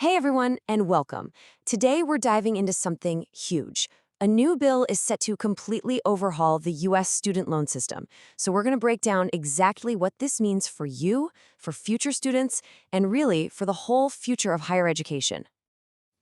Hey everyone, and welcome. Today we're diving into something huge. A new bill is set to completely overhaul the US student loan system. So we're going to break down exactly what this means for you, for future students, and really for the whole future of higher education.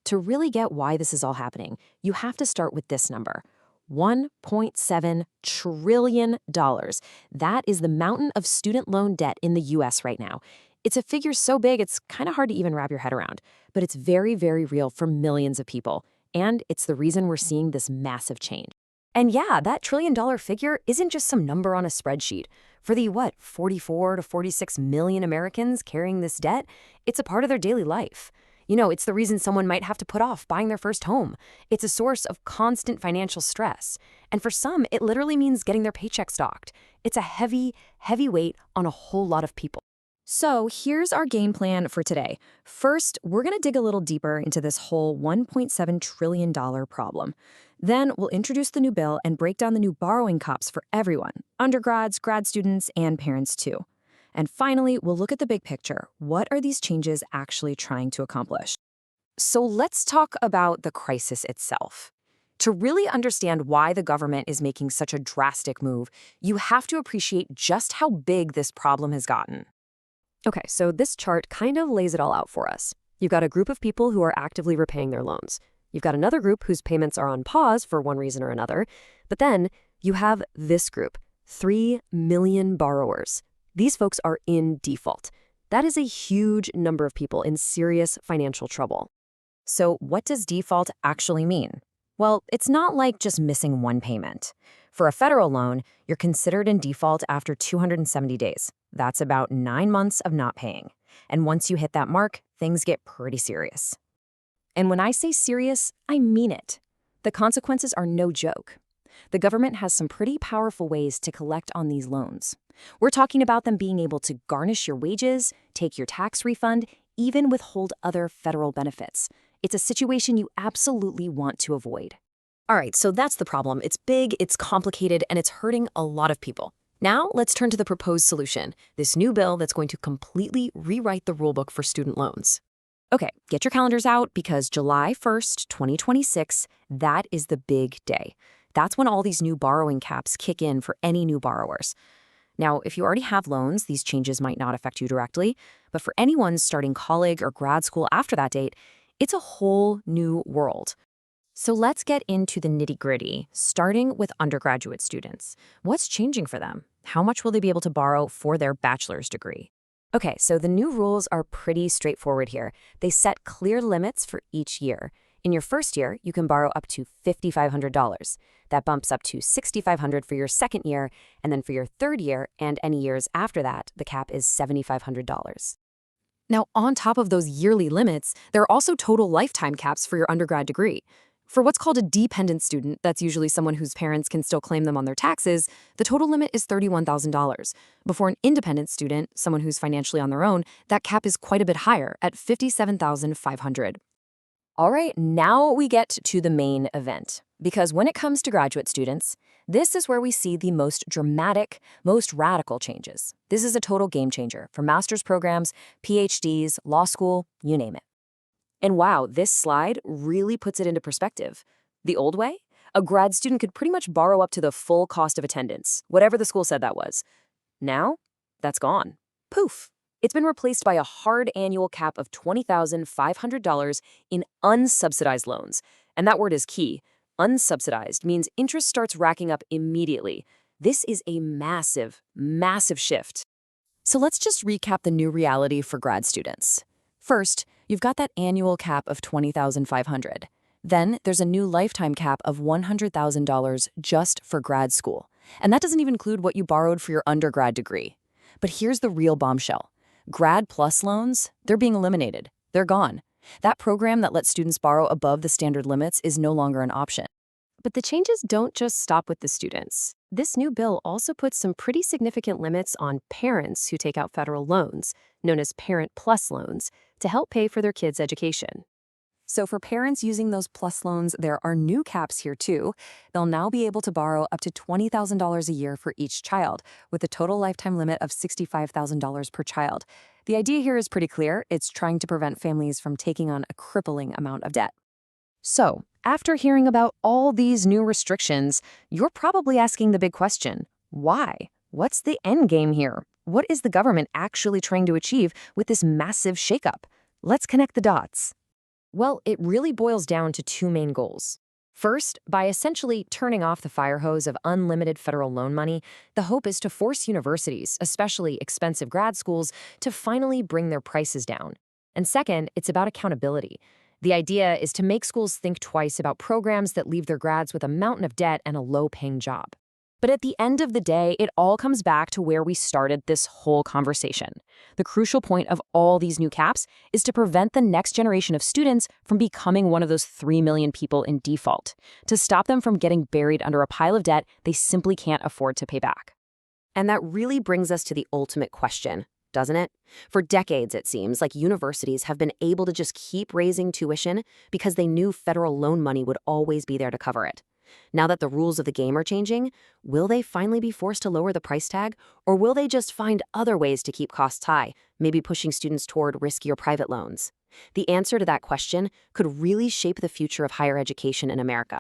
To really get why this is all happening, you have to start with this number. $1.7 trillion. That is the mountain of student loan debt in the US right now. It's a figure so big it's kind of hard to even wrap your head around, but it's very, very real for millions of people. And it's the reason we're seeing this massive change. And yeah, that trillion-dollar figure isn't just some number on a spreadsheet. For the, 44 to 46 million Americans carrying this debt, it's a part of their daily life. It's the reason someone might have to put off buying their first home. It's a source of constant financial stress. And for some, it literally means getting their paycheck stocked. It's a heavy, heavy weight on a whole lot of people. So here's our game plan for today. First, we're going to dig a little deeper into this whole $1.7 trillion problem. Then we'll introduce the new bill and break down the new borrowing caps for everyone, undergrads, grad students, and parents too. And finally, we'll look at the big picture. What are these changes actually trying to accomplish? So let's talk about the crisis itself. To really understand why the government is making such a drastic move, you have to appreciate just how big this problem has gotten. Okay, so this chart kind of lays it all out for us. You've got a group of people who are actively repaying their loans. You've got another group whose payments are on pause for one reason or another. But then you have this group, 3 million borrowers. These folks are in default. That is a huge number of people in serious financial trouble. So what does default actually mean? Well, it's not like just missing one payment. For a federal loan, you're considered in default after 270 days. That's about 9 months of not paying. And once you hit that mark, things get pretty serious. And when I say serious, I mean it. The consequences are no joke. The government has some pretty powerful ways to collect on these loans. We're talking about them being able to garnish your wages, take your tax refund, even withhold other federal benefits. It's a situation you absolutely want to avoid. All right, so that's the problem. It's big, it's complicated, and it's hurting a lot of people. Now, let's turn to the proposed solution, this new bill that's going to completely rewrite the rulebook for student loans. Okay, get your calendars out because July 1st, 2026, that is the big day. That's when all these new borrowing caps kick in for any new borrowers. Now, if you already have loans, these changes might not affect you directly, but for anyone starting college or grad school after that date, it's a whole new world. So let's get into the nitty-gritty, starting with undergraduate students. What's changing for them? How much will they be able to borrow for their bachelor's degree? Okay, so the new rules are pretty straightforward here. They set clear limits for each year. In your first year, you can borrow up to $5,500. That bumps up to $6,500 for your second year, and then for your third year and any years after that, the cap is $7,500. Now, on top of those yearly limits, there are also total lifetime caps for your undergrad degree. For what's called a dependent student, that's usually someone whose parents can still claim them on their taxes, the total limit is $31,000. But for an independent student, someone who's financially on their own, that cap is quite a bit higher at $57,500. All right, now we get to the main event. Because when it comes to graduate students, this is where we see the most dramatic, most radical changes. This is a total game changer for master's programs, PhDs, law school, you name it. And wow, this slide really puts it into perspective. The old way? A grad student could pretty much borrow up to the full cost of attendance, whatever the school said that was. Now, that's gone. Poof. It's been replaced by a hard annual cap of $20,500 in unsubsidized loans. And that word is key. Unsubsidized means interest starts racking up immediately. This is a massive, massive shift. So let's just recap the new reality for grad students. First, you've got that annual cap of $20,500. Then there's a new lifetime cap of $100,000 just for grad school. And that doesn't even include what you borrowed for your undergrad degree. But here's the real bombshell. Grad Plus loans, they're being eliminated. They're gone. That program that lets students borrow above the standard limits is no longer an option. But the changes don't just stop with the students. This new bill also puts some pretty significant limits on parents who take out federal loans, known as Parent Plus loans, to help pay for their kids' education. So for parents using those plus loans, there are new caps here too. They'll now be able to borrow up to $20,000 a year for each child, with a total lifetime limit of $65,000 per child. The idea here is pretty clear. It's trying to prevent families from taking on a crippling amount of debt. So, after hearing about all these new restrictions, you're probably asking the big question, why? What's the end game here? What is the government actually trying to achieve with this massive shakeup? Let's connect the dots. Well, it really boils down to two main goals. First, by essentially turning off the fire hose of unlimited federal loan money, the hope is to force universities, especially expensive grad schools, to finally bring their prices down. And second, it's about accountability. The idea is to make schools think twice about programs that leave their grads with a mountain of debt and a low-paying job. But at the end of the day, it all comes back to where we started this whole conversation. The crucial point of all these new caps is to prevent the next generation of students from becoming one of those 3 million people in default, to stop them from getting buried under a pile of debt they simply can't afford to pay back. And that really brings us to the ultimate question, doesn't it? For decades, it seems like universities have been able to just keep raising tuition because they knew federal loan money would always be there to cover it. Now that the rules of the game are changing, will they finally be forced to lower the price tag, or will they just find other ways to keep costs high, maybe pushing students toward riskier private loans? The answer to that question could really shape the future of higher education in America.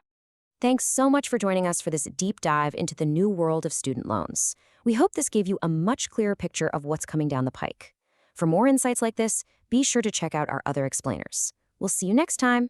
Thanks so much for joining us for this deep dive into the new world of student loans. We hope this gave you a much clearer picture of what's coming down the pike. For more insights like this, be sure to check out our other explainers. We'll see you next time.